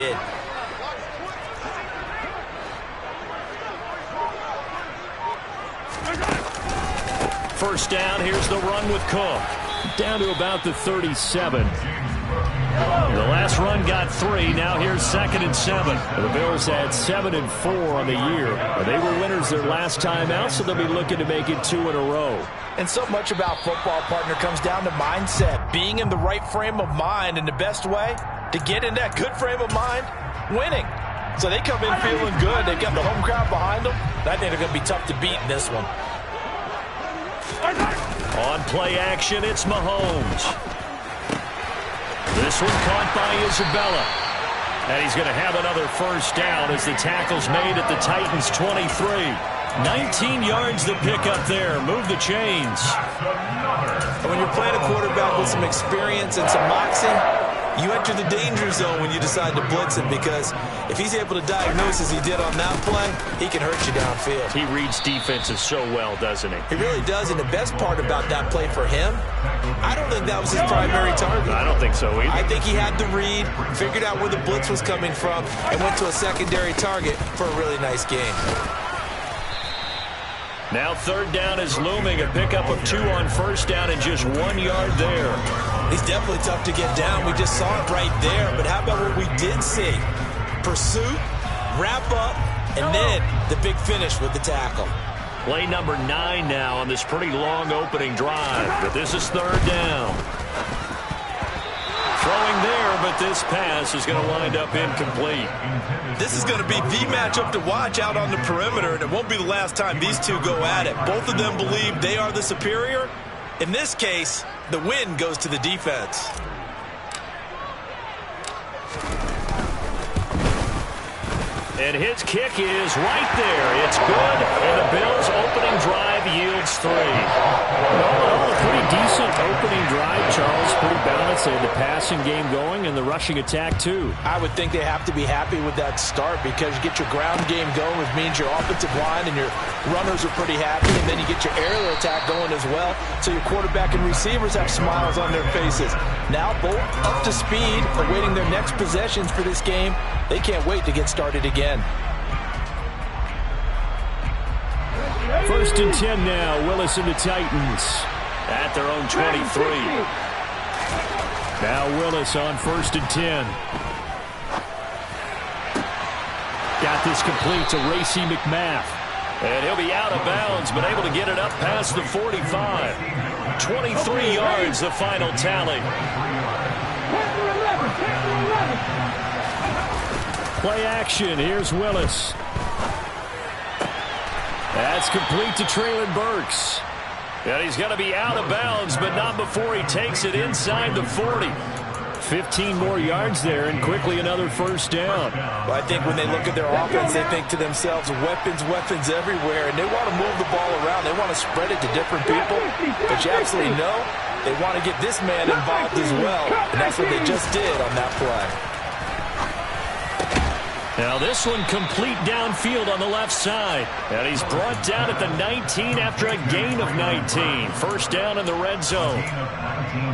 did. First down, here's the run with Cook. Down to about the 37. The last run got 3. Now here's 2nd and 7. The Bills had 7 and 4 on the year. They were winners their last time out, so they'll be looking to make it 2 in a row. And so much about football, partner, comes down to mindset. Being in the right frame of mind, and the best way to get in that good frame of mind, winning. So they come in feeling good. They've got the home crowd behind them. I think they're going to be tough to beat in this one. On play action, it's Mahomes. This one caught by Isabella. And he's going to have another first down as the tackle's made at the Titans' 23. 19 yards to pick up there. Move the chains. When you're playing a quarterback with some experience and some moxie, you enter the danger zone when you decide to blitz him, because if he's able to diagnose as he did on that play, he can hurt you downfield. He reads defenses so well, doesn't he? He really does, and the best part about that play for him, I don't think that was his primary target. I don't think so either. I think he had the read, figured out where the blitz was coming from, and went to a secondary target for a really nice game. Now 3rd down is looming. A pickup of 2 on first down and just 1 yard there. He's definitely tough to get down. We just saw it right there. But how about what we did see? Pursuit, wrap up, and then the big finish with the tackle. Play number 9 now on this pretty long opening drive. But this is 3rd down. Throwing there, but this pass is going to wind up incomplete. This is going to be the matchup to watch out on the perimeter, and it won't be the last time these two go at it. Both of them believe they are the superior. In this case, the win goes to the defense. And his kick is right there. It's good, and the Bills' opening drive yields 3. Well, a pretty decent opening drive, Charles. Pretty balanced. They had the passing game going and the rushing attack, too. I would think they have to be happy with that start, because you get your ground game going, which means your offensive line and your runners are pretty happy, and then you get your aerial attack going as well, so your quarterback and receivers have smiles on their faces. Now both up to speed, awaiting their next possessions for this game. They can't wait to get started again. 1st and 10 now. Willis and the Titans at their own 23. Now Willis on 1st and 10. Got this complete to Racey McMath. And he'll be out of bounds, but able to get it up past the 45. 23 yards, the final tally. Play action. Here's Willis. That's complete to Traylon Burks. And he's going to be out of bounds, but not before he takes it inside the 40. 15 more yards there, and quickly another first down. Well, I think when they look at their offense, they think to themselves, weapons, weapons everywhere, and they want to move the ball around. They want to spread it to different people, but you absolutely know they want to get this man involved as well, and that's what they just did on that play. Now this one complete downfield on the left side. And he's brought down at the 19 after a gain of 19. First down in the red zone.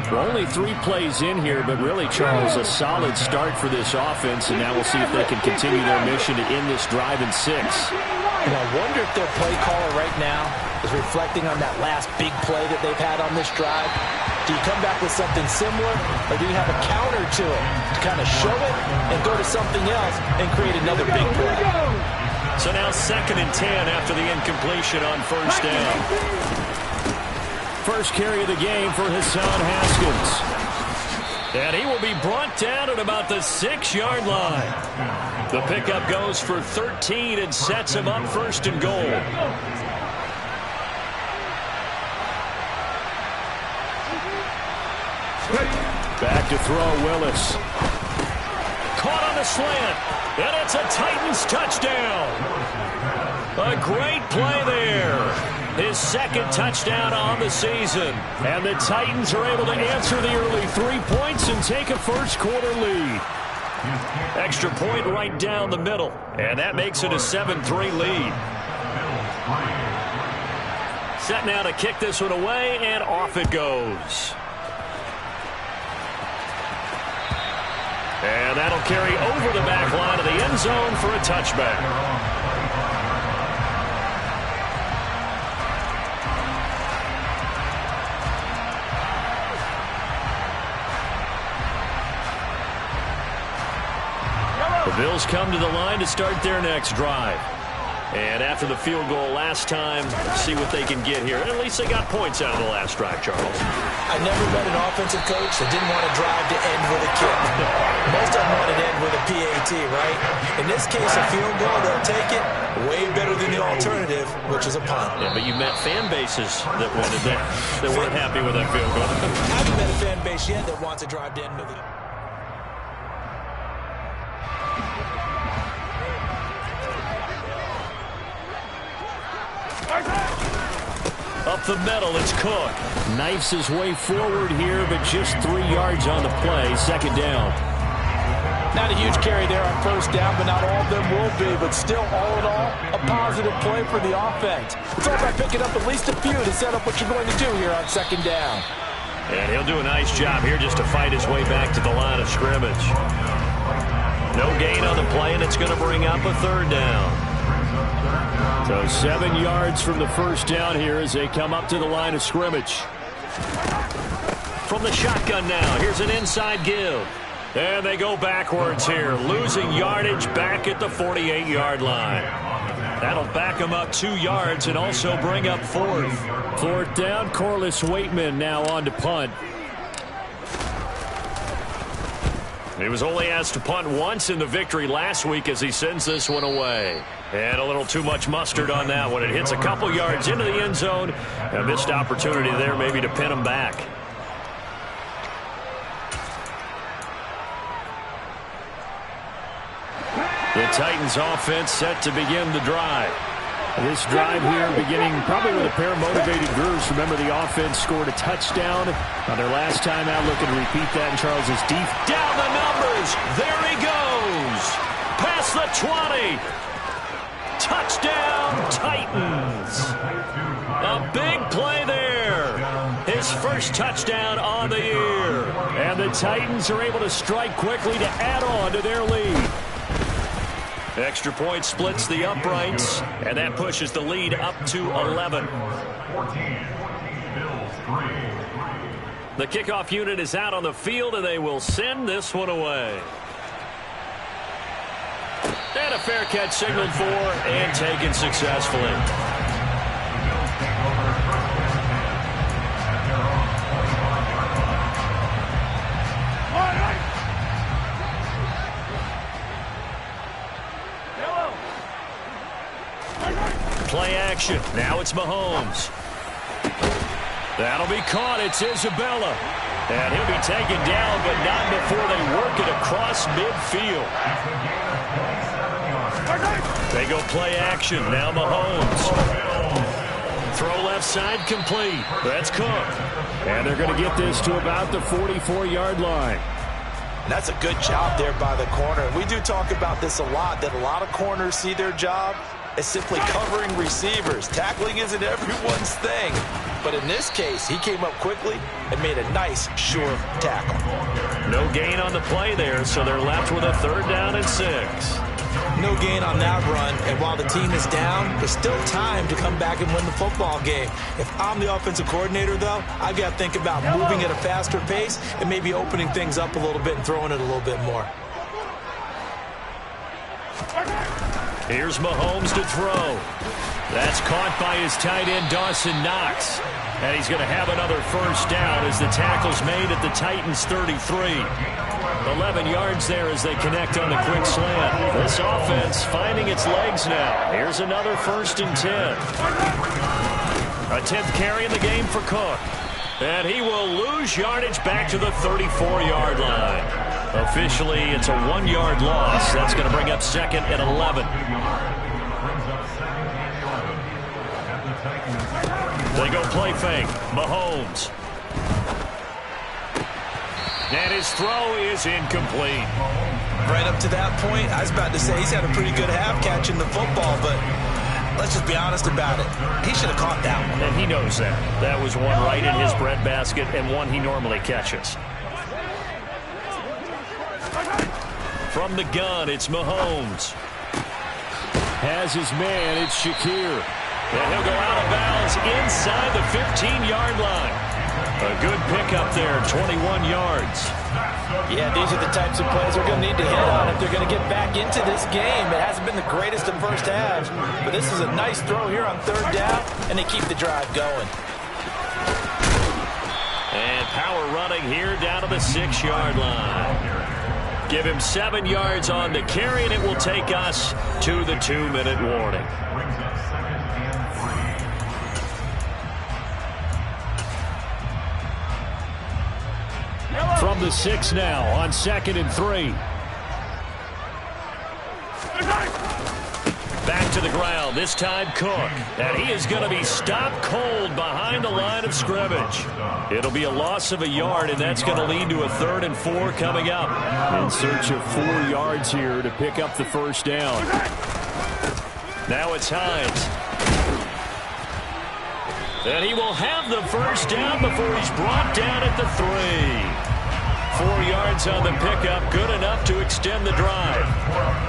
We're only 3 plays in here, but really, Charles, a solid start for this offense. And now we'll see if they can continue their mission to end this drive in 6. And I wonder if their play caller right now is reflecting on that last big play that they've had on this drive. Do you come back with something similar, or do you have a counter to it to kind of show it and go to something else and create another big play? So now 2nd and 10 after the incompletion on first down. First carry of the game for Hassan Haskins. And he will be brought down at about the 6-yard line. The pickup goes for 13 and sets him up 1st and goal. Back to throw, Willis. Caught on the slant, and it's a Titans touchdown. A great play there. His 2nd touchdown on the season. And the Titans are able to answer the early 3 points and take a first-quarter lead. Extra point right down the middle, and that makes it a 7-3 lead. Set now to kick this one away, and off it goes. And that'll carry over the back line of the end zone for a touchback. The Bills come to the line to start their next drive. And after the field goal last time, let's see what they can get here. At least they got points out of the last drive, Charles. I never met an offensive coach that didn't want to drive to end with a kick. Most of them want to end with a PAT, right? In this case, a field goal, they'll take it way better than the alternative, which is a punt. Yeah, but you met fan bases that wanted that, that weren't happy with that field goal. I haven't met a fan base yet that wants to drive to end with it. Up the middle, it's Cook. Knifes his way forward here, but just 3 yards on the play. Second down. Not a huge carry there on first down, but not all of them will be. But still, all in all, a positive play for the offense. It's all about picking up at least a few to set up what you're going to do here on second down. And he'll do a nice job here just to fight his way back to the line of scrimmage. No gain on the play, and it's going to bring up a third down. So 7 yards from the first down here as they come up to the line of scrimmage. From the shotgun now, here's an inside give. And they go backwards here, losing yardage back at the 48-yard line. That'll back them up 2 yards and also bring up fourth. Fourth down, Corliss Waitman now on to punt. He was only asked to punt once in the victory last week as he sends this one away. And a little too much mustard on that one. It hits a couple yards into the end zone. A missed opportunity there maybe to pin him back. The Titans offense set to begin the drive. This drive here beginning probably with a pair of motivated groups. Remember, the offense scored a touchdown on their last time out. Looking to repeat that in Charles's deep. Down the numbers. There he goes. Past the 20. Touchdown, Titans. A big play there. His first touchdown on the year. And the Titans are able to strike quickly to add on to their lead. Extra point splits the uprights, and that pushes the lead up to 11. The kickoff unit is out on the field, and they will send this one away. And a fair catch signaled for and taken successfully. Play action. Now it's Mahomes. That'll be caught. It's Isabella. And he'll be taken down, but not before they work it across midfield. They go play action. Now Mahomes. Throw left side complete. That's Cook. And they're going to get this to about the 44-yard line. And that's a good job there by the corner. We do talk about this a lot, that a lot of corners see their job as simply covering receivers. Tackling isn't everyone's thing. But in this case, he came up quickly and made a nice, sure tackle. No gain on the play there, so they're left with a third down and 6. No gain on that run, and while the team is down, there's still time to come back and win the football game. If I'm the offensive coordinator, though, I've got to think about moving at a faster pace and maybe opening things up a little bit and throwing it a little bit more. Here's Mahomes to throw. That's caught by his tight end, Dawson Knox. And he's going to have another first down as the tackle's made at the Titans' 33. 11 yards there as they connect on the quick slant. This offense finding its legs now. Here's another 1st and 10. A 10th carry in the game for Cook. And he will lose yardage back to the 34-yard line. Officially, it's a 1-yard loss. That's going to bring up 2nd and 11. They go play fake. Mahomes. And his throw is incomplete. Right up to that point, I was about to say he's had a pretty good half catching the football, but let's just be honest about it. He should have caught that one. And he knows that. That was one right in his breadbasket and one he normally catches. From the gun, it's Mahomes. Has his man, it's Shakir. And he'll go out of bounds inside the 15-yard line. A good pickup there, 21 yards. Yeah, these are the types of plays we're going to need to hit on if they're going to get back into this game. It hasn't been the greatest of first halves, but this is a nice throw here on third down, and they keep the drive going. And power running here down to the 6-yard line. Give him 7 yards on the carry, and it will take us to the 2-minute warning. From the 6 now on 2nd and 3. Back to the ground, this time Cook. And he is going to be stopped cold behind the line of scrimmage. It'll be a loss of a yard, and that's going to lead to a 3rd and 4 coming up. In search of 4 yards here to pick up the first down. Now it's Hines. And he will have the first down before he's brought down at the 3. 4 yards on the pickup, good enough to extend the drive.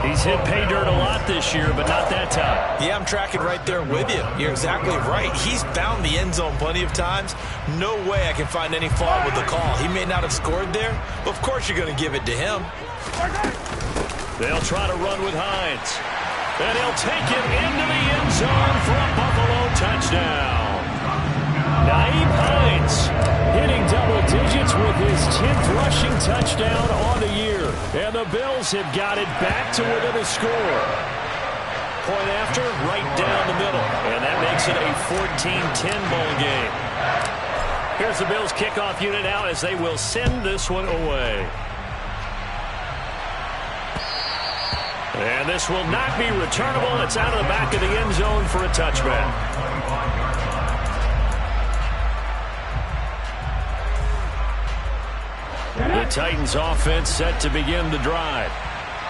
He's hit pay dirt a lot this year, but not that time. Yeah, I'm tracking right there with you. You're exactly right. He's found the end zone plenty of times. No way I can find any fault with the call. He may not have scored there, but of course you're going to give it to him. They'll try to run with Hines. And he'll take it into the end zone for a Buffalo touchdown. Nyheim Hines hitting double digits with his 10th rushing touchdown on the year. And the Bills have got it back to within a score. Point after, right down the middle. And that makes it a 14-10 ball game. Here's the Bills kickoff unit now as they will send this one away. And this will not be returnable. It's out of the back of the end zone for a touchback. The Titans offense set to begin the drive.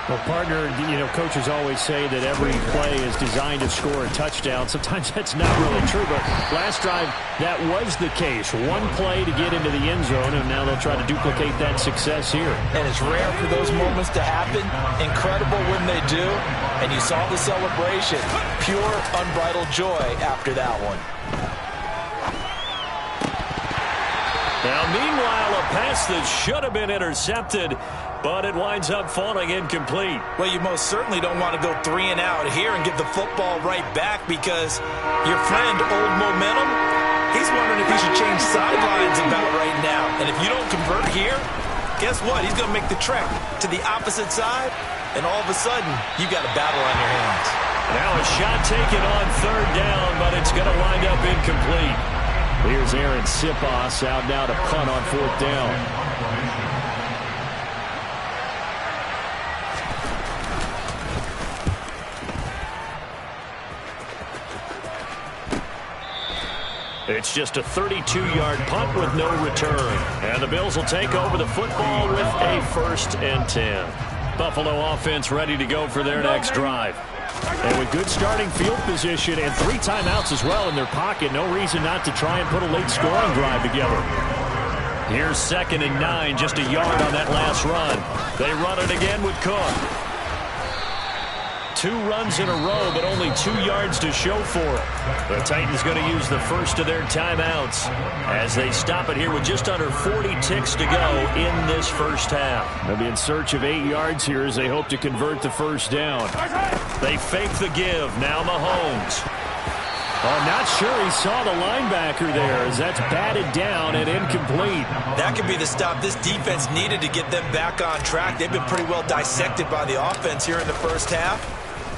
Well, partner, coaches always say that every play is designed to score a touchdown. Sometimes that's not really true, but last drive, that was the case. One play to get into the end zone, and now they'll try to duplicate that success here. And it's rare for those moments to happen. Incredible when they do. And you saw the celebration. Pure, unbridled joy after that one. Now, meanwhile, a pass that should have been intercepted, but it winds up falling incomplete. Well, you most certainly don't want to go 3 and out here and get the football right back because your friend, Old Momentum, he's wondering if he should change sidelines about right now. And if you don't convert here, guess what? He's going to make the trek to the opposite side, and all of a sudden, you got a battle on your hands. Now a shot taken on 3rd down, but it's going to wind up incomplete. Here's Aaron Sipos out now to punt on 4th down. It's just a 32-yard punt with no return. And the Bills will take over the football with a 1st and 10. Buffalo offense ready to go for their next drive. And with good starting field position and 3 timeouts as well in their pocket, no reason not to try and put a late scoring drive together. Here's 2nd and 9, just a yard on that last run. They run it again with Cook. 2 runs in a row, but only 2 yards to show for it. The Titans going to use the first of their timeouts as they stop it here with just under 40 ticks to go in this first half. They'll be in search of 8 yards here as they hope to convert the first down. They fake the give. Now Mahomes. I'm not sure he saw the linebacker there as that's batted down and incomplete. That could be the stop this defense needed to get them back on track. They've been pretty well dissected by the offense here in the first half.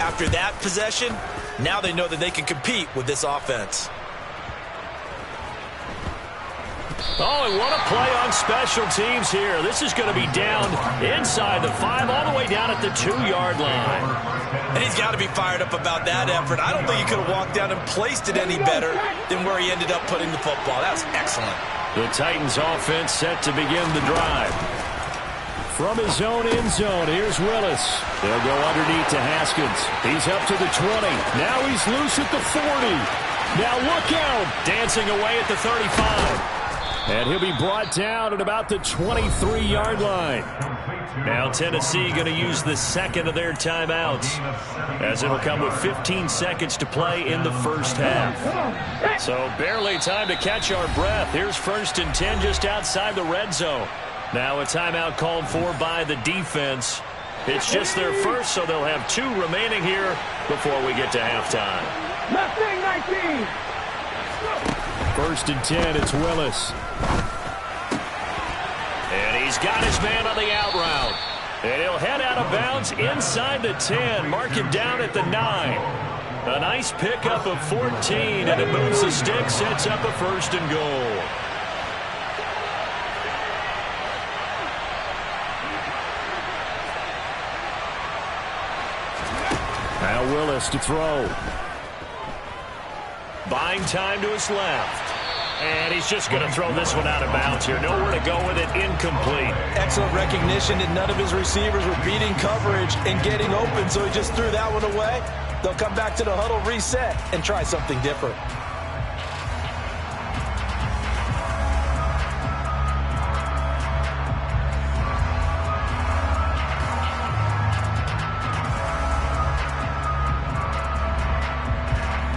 After that possession, now they know that they can compete with this offense. Oh, and what a play on special teams here. This is going to be down inside the 5, all the way down at the 2-yard line. And he's got to be fired up about that effort. I don't think he could have walked down and placed it any better than where he ended up putting the football. That's excellent. The Titans offense set to begin the drive. From his own end zone, here's Willis. They'll go underneath to Haskins. He's up to the 20. Now he's loose at the 40. Now look out. Dancing away at the 35. And he'll be brought down at about the 23-yard line. Now Tennessee going to use the second of their timeouts, as it'll come with 15 seconds to play in the first half. So barely time to catch our breath. Here's 1st and 10 just outside the red zone. Now a timeout called for by the defense. It's just their first, so they'll have 2 remaining here before we get to halftime. 19. 1st and 10, it's Willis. And he's got his man on the out route. And he'll head out of bounds inside the 10. Mark him down at the 9. A nice pickup of 14, and it moves the stick, sets up a 1st and goal. Now Willis to throw. Buying time to his left. And he's just going to throw this one out of bounds here. Nowhere to go with it. Incomplete. Excellent recognition that none of his receivers were beating coverage and getting open, so he just threw that one away. They'll come back to the huddle, reset, and try something different.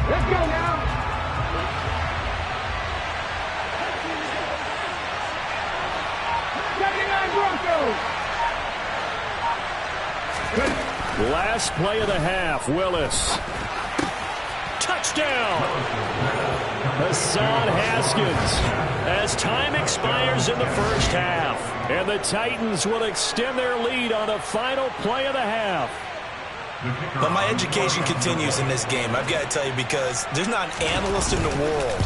Let's go now. Last play of the half, Willis. Touchdown! Hassan Haskins. As time expires in the first half. And the Titans will extend their lead on the final play of the half. But my education continues in this game, I've got to tell you, because there's not an analyst in the world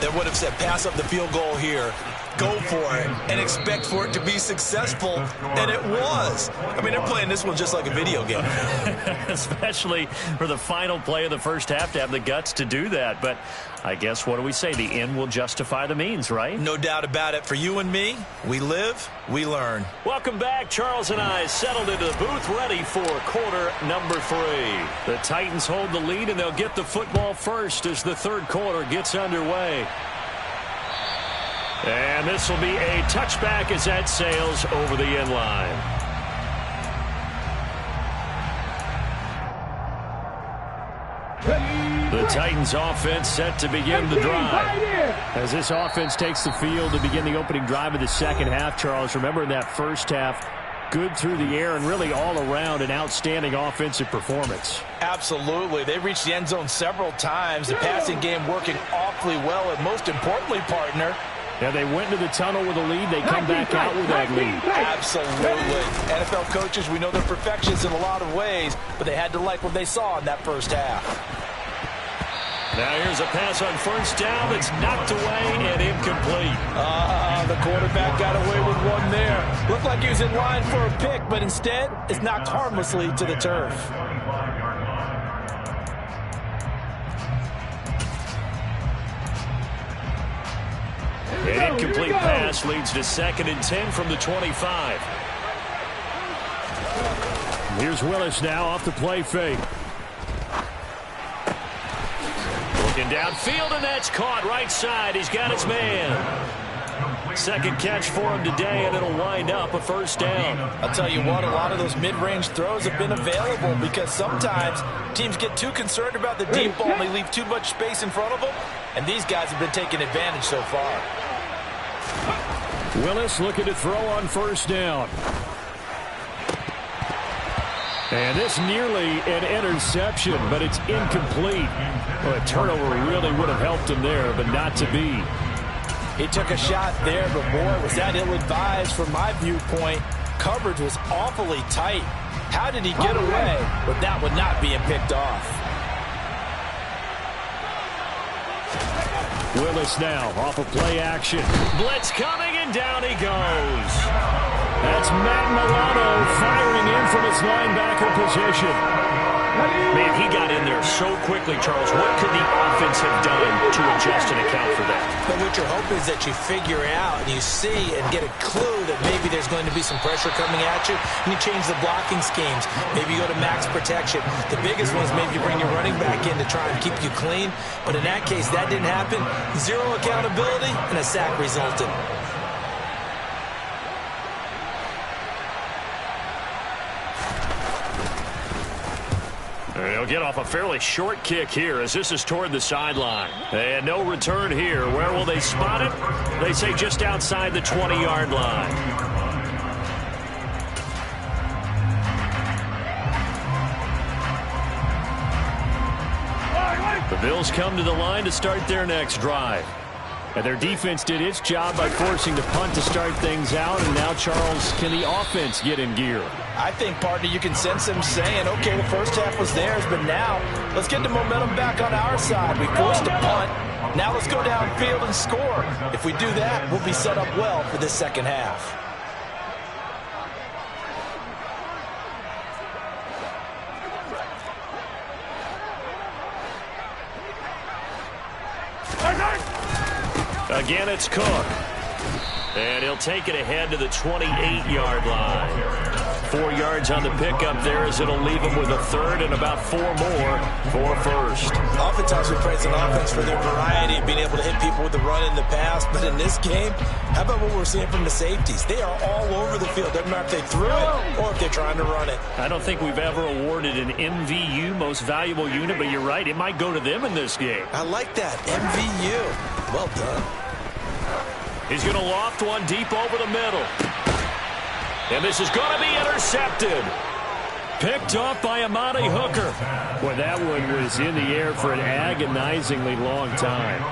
that would have said pass up the field goal here, go for it, and expect for it to be successful, and it was. I mean, they're playing this one just like a video game. Especially for the final play of the first half to have the guts to do that. But I guess, what do we say? The end will justify the means, right? No doubt about it. For you and me, we live, we learn. Welcome back. Charles and I settled into the booth, ready for quarter number 3. The Titans hold the lead, and they'll get the football first as the third quarter gets underway. And this will be a touchback as that sails over the end line. The Titans offense set to begin the drive. As this offense takes the field to begin the opening drive of the second half, Charles, remember in that first half, good through the air and really all around an outstanding offensive performance. Absolutely. They reached the end zone several times. The passing game working awfully well, and most importantly, partner, yeah, they went into the tunnel with a lead. They come back out with that lead. Absolutely. NFL coaches, we know they're perfectionists in a lot of ways, but they had to like what they saw in that first half. Now here's a pass on first down that's knocked away and incomplete. The quarterback got away with one there. Looked like he was in line for a pick, but instead it's knocked harmlessly to the turf. An incomplete pass leads to 2nd and 10 from the 25. Here's Willis now off the play fake. Looking downfield, and that's caught right side. He's got his man. Second catch for him today, and it'll wind up a first down. I'll tell you what, a lot of those mid-range throws have been available because sometimes teams get too concerned about the deep ball and they leave too much space in front of them, and these guys have been taking advantage so far. Willis looking to throw on first down. And this nearly an interception, but it's incomplete. Well, a turnover really would have helped him there, but not to be. He took a shot there, but boy, was that ill-advised from my viewpoint. Coverage was awfully tight. How did he get away with that one not being picked off? Willis now off of play action. Blitz coming, and down he goes. That's Matt Milano firing in from his linebacker position. Man, he got in there so quickly, Charles. What could the offense have done to adjust and account for that? But what you're hoping is that you figure out and you see and get a clue that maybe there's going to be some pressure coming at you, and you change the blocking schemes. Maybe you go to max protection. The biggest one is maybe you bring your running back in to try and keep you clean. But in that case, that didn't happen. Zero accountability, and a sack resulted. He'll get off a fairly short kick here as this is toward the sideline. And no return here. Where will they spot it? They say just outside the 20-yard line. The Bills come to the line to start their next drive. And their defense did its job by forcing the punt to start things out. And now, Charles, can the offense get in gear? I think, partner, you can sense them saying, okay, the first half was theirs, but now let's get the momentum back on our side. We forced a punt. Now let's go downfield and score. If we do that, we'll be set up well for this second half. Again, it's Cook. And he'll take it ahead to the 28-yard line. 4 yards on the pickup there as it'll leave him with a third and about 4 more for first. Oftentimes we praise an offense for their variety of being able to hit people with the run in the pass. But in this game, how about what we're seeing from the safeties? They are all over the field. Doesn't matter if they threw it or if they're trying to run it. I don't think we've ever awarded an MVU, most valuable unit, but you're right. It might go to them in this game. I like that. MVU. Well done. He's going to loft one deep over the middle. And this is going to be intercepted. Picked off by Amani Hooker. Boy, that one was in the air for an agonizingly long time.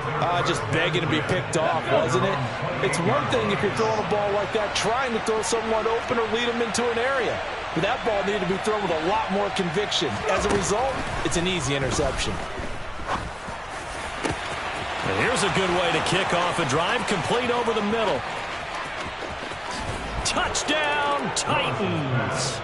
Just begging to be picked off, wasn't it? It's one thing if you're throwing a ball like that, trying to throw someone open or lead them into an area. But that ball needed to be thrown with a lot more conviction. As a result, it's an easy interception. And here's a good way to kick off a drive, complete over the middle. Touchdown, Titans.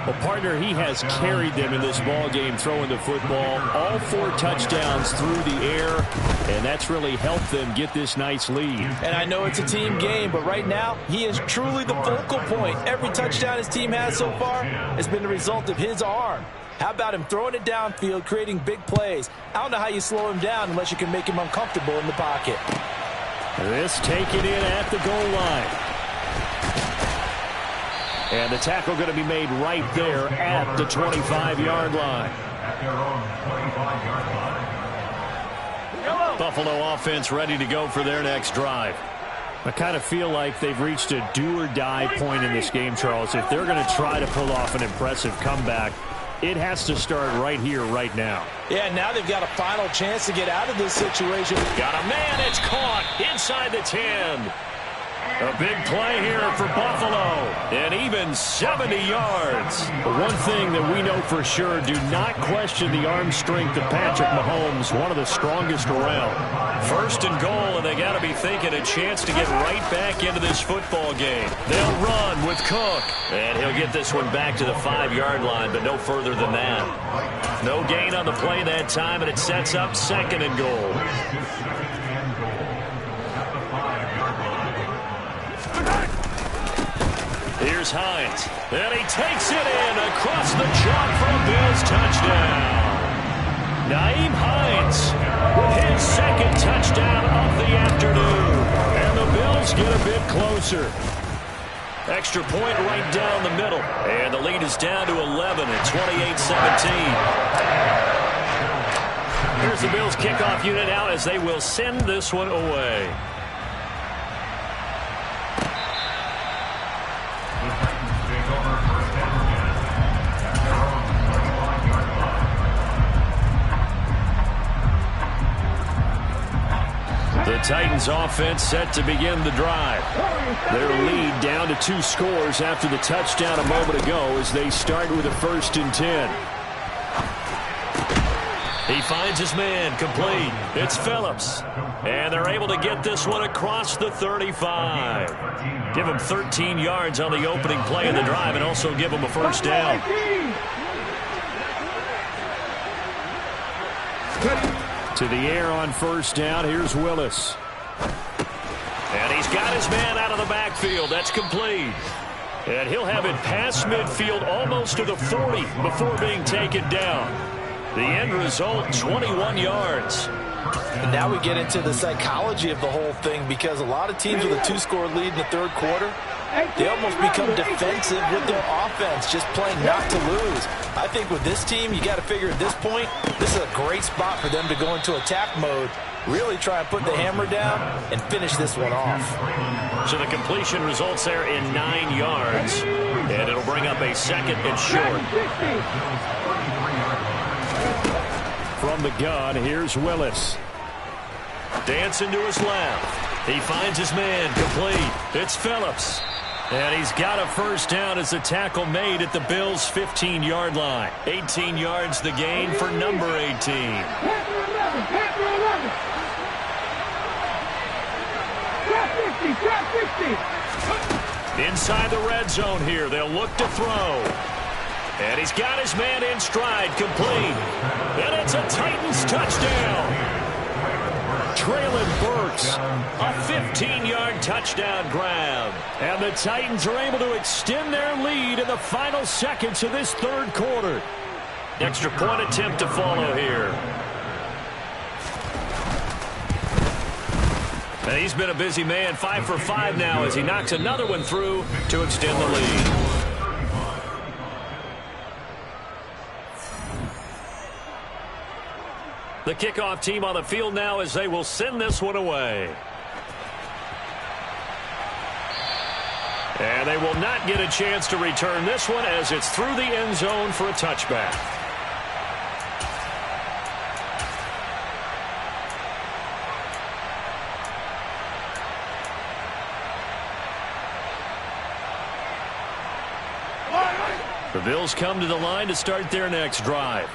Well, partner, he has carried them in this ball game throwing the football. All 4 touchdowns through the air, and that's really helped them get this nice lead. And I know it's a team game, but right now, he is truly the focal point. Every touchdown his team has so far has been the result of his arm. How about him throwing it downfield, creating big plays? I don't know how you slow him down unless you can make him uncomfortable in the pocket. This taken in at the goal line. And the tackle going to be made right there at the 25-yard line. Buffalo offense ready to go for their next drive. I kind of feel like they've reached a do-or-die point in this game, Charles. If they're going to try to pull off an impressive comeback, it has to start right here, right now. Yeah, now they've got a final chance to get out of this situation. Got a man, it's caught inside the 10. A big play here for Buffalo, and even 70 yards. One thing that we know for sure, do not question the arm strength of Patrick Mahomes, one of the strongest around. First and goal, and they got to be thinking a chance to get right back into this football game. They'll run with Cook, and he'll get this one back to the 5-yard line, but no further than that. No gain on the play that time, and it sets up second and goal. Here's Hines, and he takes it in across the chalk for a Bills touchdown. Nyheim Hines with his second touchdown of the afternoon. And the Bills get a bit closer. Extra point right down the middle. And the lead is down to 11 at 28-17. Here's the Bills kickoff unit out as they will send this one away. The Titans offense set to begin the drive. Their lead down to 2 scores after the touchdown a moment ago as they start with a 1st and 10. He finds his man, complete. It's Phillips. And they're able to get this one across the 35. Give him 13 yards on the opening play of the drive and also give him a first down. To the air on first down. Here's Willis. And he's got his man out of the backfield. That's complete. And he'll have it past midfield almost to the 40 before being taken down. The end result, 21 yards. And now we get into the psychology of the whole thing, because a lot of teams with a 2-score lead in the third quarter, they almost become defensive with their offense, just playing not to lose. I think with this team, you got to figure at this point, this is a great spot for them to go into attack mode, really try and put the hammer down and finish this one off. So the completion results there in 9 yards, and it'll bring up a second and short. From the gun, here's Willis. Dancing to his left. He finds his man, complete. It's Phillips. And he's got a first down as the tackle made at the Bills' 15-yard line. 18 yards the gain for number 18. Inside the red zone here, they'll look to throw. And he's got his man in stride, complete. And it's a Titans touchdown. Traylon Burks, a 15-yard touchdown grab. And the Titans are able to extend their lead in the final seconds of this third quarter. Extra point attempt to follow here. And he's been a busy man, 5 for 5 now as he knocks another one through to extend the lead. The kickoff team on the field now as they will send this one away. And they will not get a chance to return this one as it's through the end zone for a touchback. The Bills come to the line to start their next drive.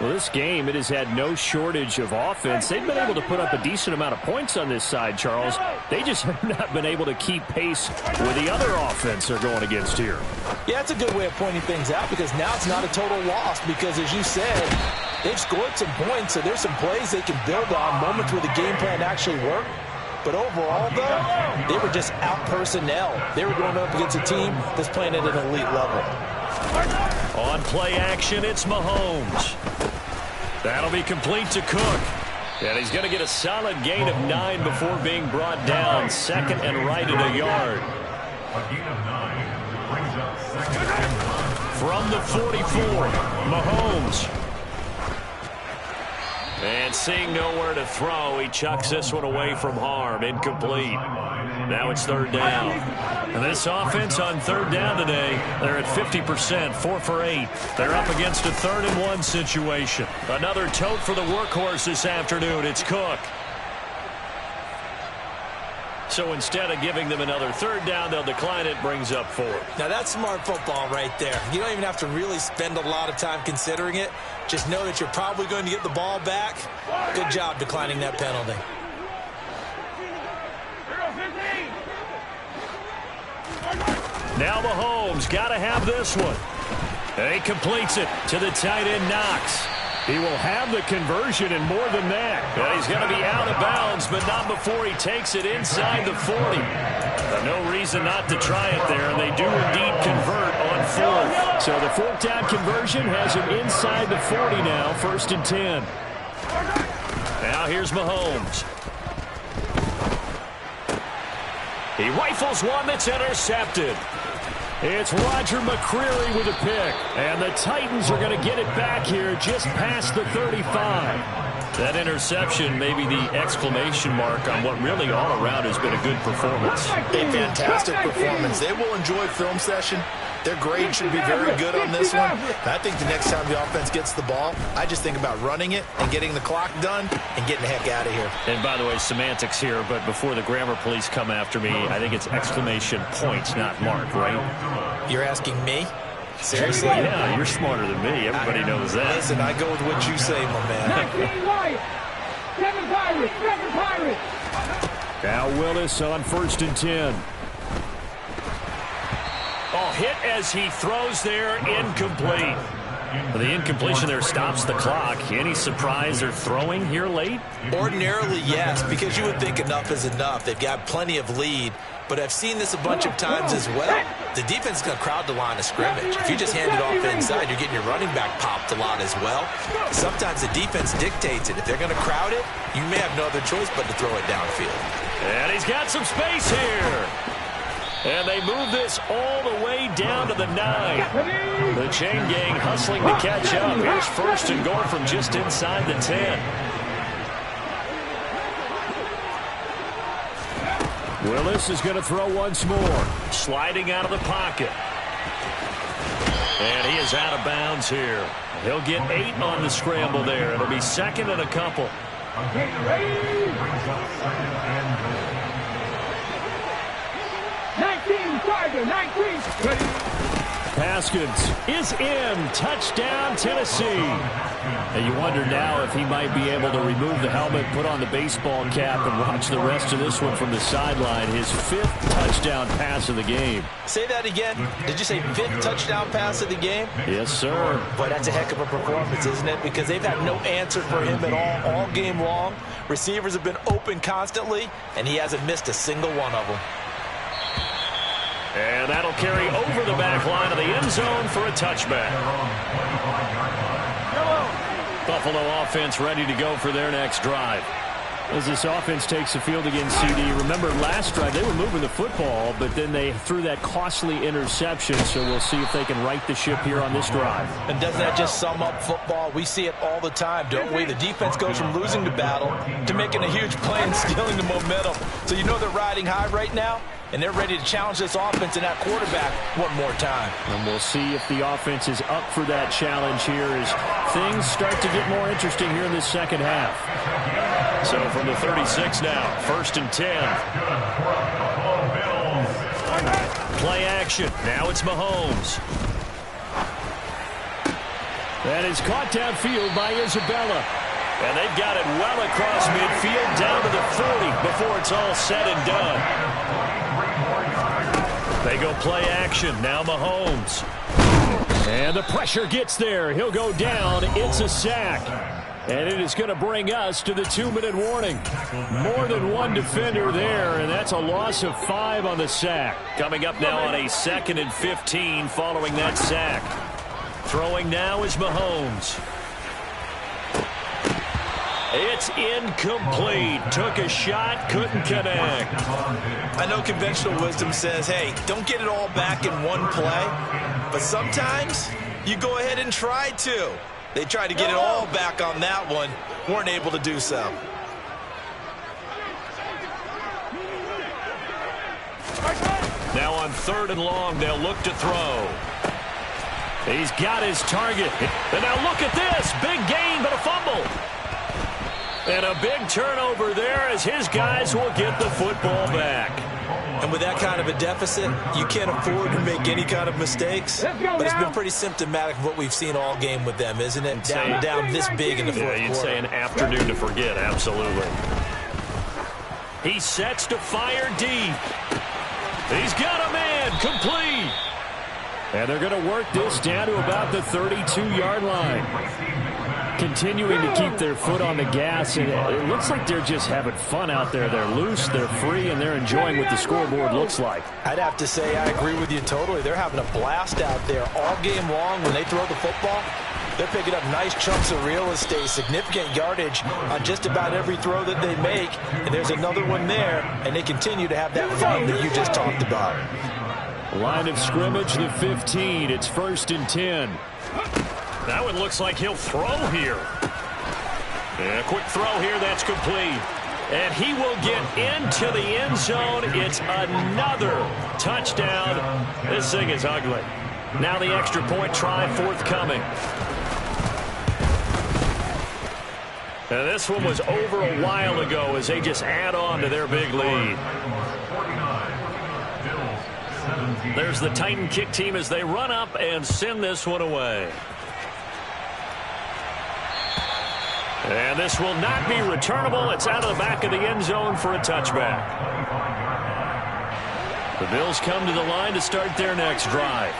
Well, this game, it has had no shortage of offense. They've been able to put up a decent amount of points on this side, Charles. They just have not been able to keep pace with the other offense they're going against here. Yeah, that's a good way of pointing things out, because now it's not a total loss, because as you said, they've scored some points, so there's some plays they can build on, moments where the game plan actually worked. But overall, though, they were just out personnel. They were going up against a team that's playing at an elite level. On play action, it's Mahomes. That'll be complete to Cook. And he's going to get a solid gain of 9 before being brought down. Second and right at a yard. From the 44, Mahomes. And seeing nowhere to throw, he chucks this one away from harm. Incomplete. Now it's third down. And this offense on third down today, they're at 50%, 4 for 8. They're up against a 3rd and 1 situation. Another tote for the workhorse this afternoon. It's Cook. So instead of giving them another third down, they'll decline it, brings up 4. Now that's smart football right there. You don't even have to really spend a lot of time considering it. Just know that you're probably going to get the ball back. Good job declining that penalty. Now Mahomes got to have this one. And he completes it to the tight end Knox. He will have the conversion and more than that. And he's going to be out of bounds, but not before he takes it inside the 40. No reason not to try it there, and they do indeed convert on 4th. So the 4th down conversion has him inside the 40 now, 1st and 10. Now here's Mahomes. He rifles one that's intercepted. It's Roger McCreary with a pick. And the Titans are going to get it back here just past the 35. That interception may be the exclamation mark on what really all around has been a good performance. A fantastic performance. They will enjoy film session. Their grade should be very good on this one. And I think the next time the offense gets the ball, I just think about running it and getting the clock done and getting the heck out of here. And by the way, semantics here, but before the grammar police come after me, I think it's exclamation points, not mark, right? You're asking me? Seriously? Yeah, you're smarter than me. Everybody knows that. Listen, I go with what you say, my man. 19 Lions. 7 Pirates. 7 Pirates. Now Willis on 1st and 10. Oh, hit as he throws there, incomplete. Well, the incompletion there stops the clock. Any surprise they're throwing here late? Ordinarily, yes, because you would think enough is enough. They've got plenty of lead, but I've seen this a bunch of times as well. The defense is going to crowd the line of scrimmage. If you just hand it off inside, you're getting your running back popped a lot as well. Sometimes the defense dictates it. If they're going to crowd it, you may have no other choice but to throw it downfield. And he's got some space here. And they move this all the way down to the 9. The chain gang hustling to catch up. Here's 1st and goal from just inside the 10. Willis is going to throw once more. Sliding out of the pocket. And he is out of bounds here. He'll get 8 on the scramble there. It'll be 2nd and a couple. Haskins is in. Touchdown, Tennessee. And you wonder now if he might be able to remove the helmet, put on the baseball cap, and watch the rest of this one from the sideline. His 5th touchdown pass of the game. Say that again. Did you say 5th touchdown pass of the game? Yes, sir. Boy, that's a heck of a performance, isn't it? Because they've had no answer for him at all game long. Receivers have been open constantly, and he hasn't missed a single one of them. And that'll carry over the back line of the end zone for a touchback. Buffalo offense ready to go for their next drive. As this offense takes the field against CD, remember last drive they were moving the football, but then they threw that costly interception, so we'll see if they can right the ship here on this drive. And doesn't that just sum up football? We see it all the time, don't we? The defense goes from losing the battle to making a huge play and stealing the momentum. So you know they're riding high right now, and they're ready to challenge this offense and that quarterback one more time. And we'll see if the offense is up for that challenge here as things start to get more interesting here in this second half. So from the 36 now, 1st and 10. Play action. Now it's Mahomes. That is caught downfield by Isabella. And they've got it well across midfield down to the 40 before it's all said and done. They go play action. Now Mahomes. And the pressure gets there. He'll go down. It's a sack. And it is going to bring us to the 2-minute warning. More than one defender there, and that's a loss of 5 on the sack. Coming up now on a 2nd and 15 following that sack. Throwing now is Mahomes. It's incomplete. Took a shot, couldn't connect. I know conventional wisdom says, hey, don't get it all back in one play. But sometimes you go ahead and try to. They tried to get it all back on that one. Weren't able to do so. Now on 3rd and long, they'll look to throw. He's got his target. And now look at this. Big gain, but a fumble. And a big turnover there as his guys will get the football back. And with that kind of a deficit, you can't afford to make any kind of mistakes. But it's been pretty symptomatic of what we've seen all game with them, isn't it? Down this big in the fourth quarter. You'd say an afternoon to forget, absolutely. He sets to fire deep. He's got a man, complete. And they're going to work this down to about the 32-yard line. Continuing to keep their foot on the gas, and it looks like they're just having fun out there. They're loose, they're free, and they're enjoying what the scoreboard looks like. I'd have to say I agree with you totally. They're having a blast out there all game long. When they throw the football, they're picking up nice chunks of real estate, significant yardage on just about every throw that they make. And there's another one there, and they continue to have that fun that you just talked about. Line of scrimmage, the 15. It's 1st and 10. That one looks like he'll throw here. And a quick throw here, that's complete. And he will get into the end zone. It's another touchdown. This thing is ugly. Now the extra point try forthcoming. And this one was over a while ago as they just add on to their big lead. There's the Titan kick team as they run up and send this one away. And this will not be returnable. It's out of the back of the end zone for a touchback. The Bills come to the line to start their next drive.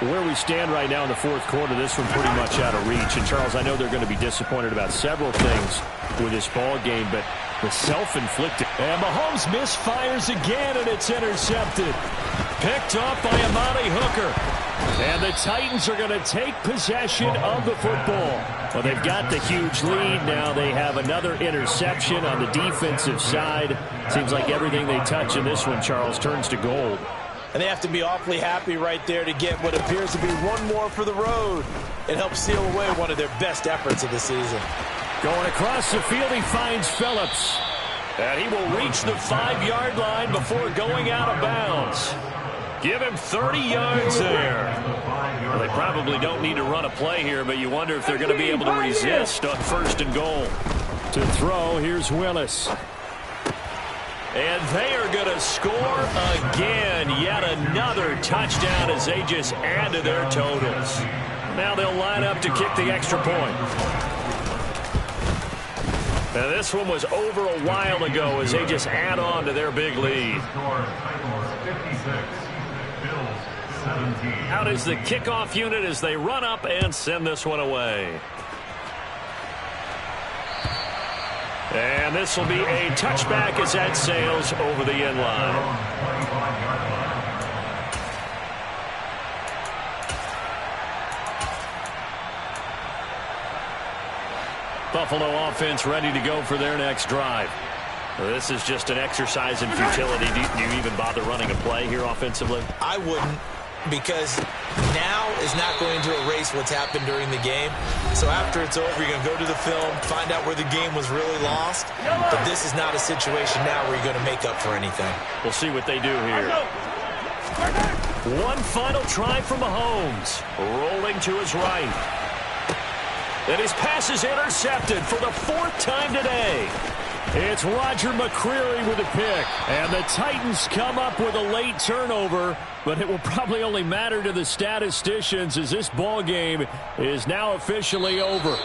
Where we stand right now in the fourth quarter, this one pretty much out of reach. And, Charles, I know they're going to be disappointed about several things with this ball game, but the self-inflicted. And Mahomes misfires again, and it's intercepted. Picked off by Amani Hooker. And the Titans are going to take possession of the football. Well, they've got the huge lead. Now they have another interception on the defensive side. Seems like everything they touch in this one, Charles, turns to gold. And they have to be awfully happy right there to get what appears to be one more for the road. It helps seal away one of their best efforts of the season. Going across the field, he finds Phillips. And he will reach the 5-yard line before going out of bounds. Give him 30 yards there. Well, they probably don't need to run a play here, but you wonder if they're going to be able to resist on 1st and goal. To throw, here's Willis. And they are going to score again. Yet another touchdown as they just add to their totals. Now they'll line up to kick the extra point. And this one was over a while ago as they just add on to their big lead. Out is the kickoff unit as they run up and send this one away. And this will be a touchback as that sails over the end line. Buffalo offense ready to go for their next drive. This is just an exercise in futility. Do you even bother running a play here offensively? I wouldn't, because now is not going to erase what's happened during the game. So after it's over, you're going to go to the film, find out where the game was really lost. But this is not a situation now where you're going to make up for anything. We'll see what they do here. One final try from Mahomes. Rolling to his right. And his pass is intercepted for the 4th time today. It's Roger McCreary with a pick. And the Titans come up with a late turnover, but it will probably only matter to the statisticians as this ball game is now officially over.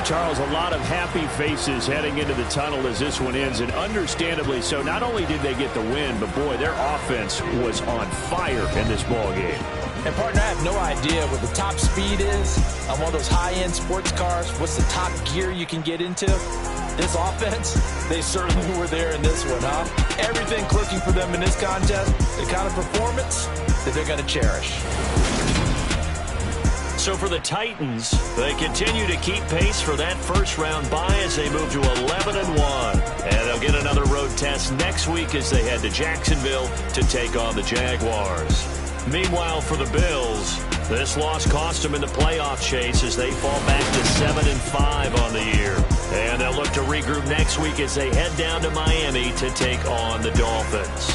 Charles, a lot of happy faces heading into the tunnel as this one ends, and understandably so. Not only did they get the win, but boy, their offense was on fire in this ball game. And, partner, I have no idea what the top speed is on one of those high-end sports cars. What's the top gear you can get into? This offense, they certainly were there in this one, huh? Everything clicking for them in this contest, the kind of performance that they're going to cherish. So for the Titans, they continue to keep pace for that first-round bye as they move to 11-1. And they'll get another road test next week as they head to Jacksonville to take on the Jaguars. Meanwhile, for the Bills, this loss cost them in the playoff chase as they fall back to 7-5 on the year. And they'll look to regroup next week as they head down to Miami to take on the Dolphins.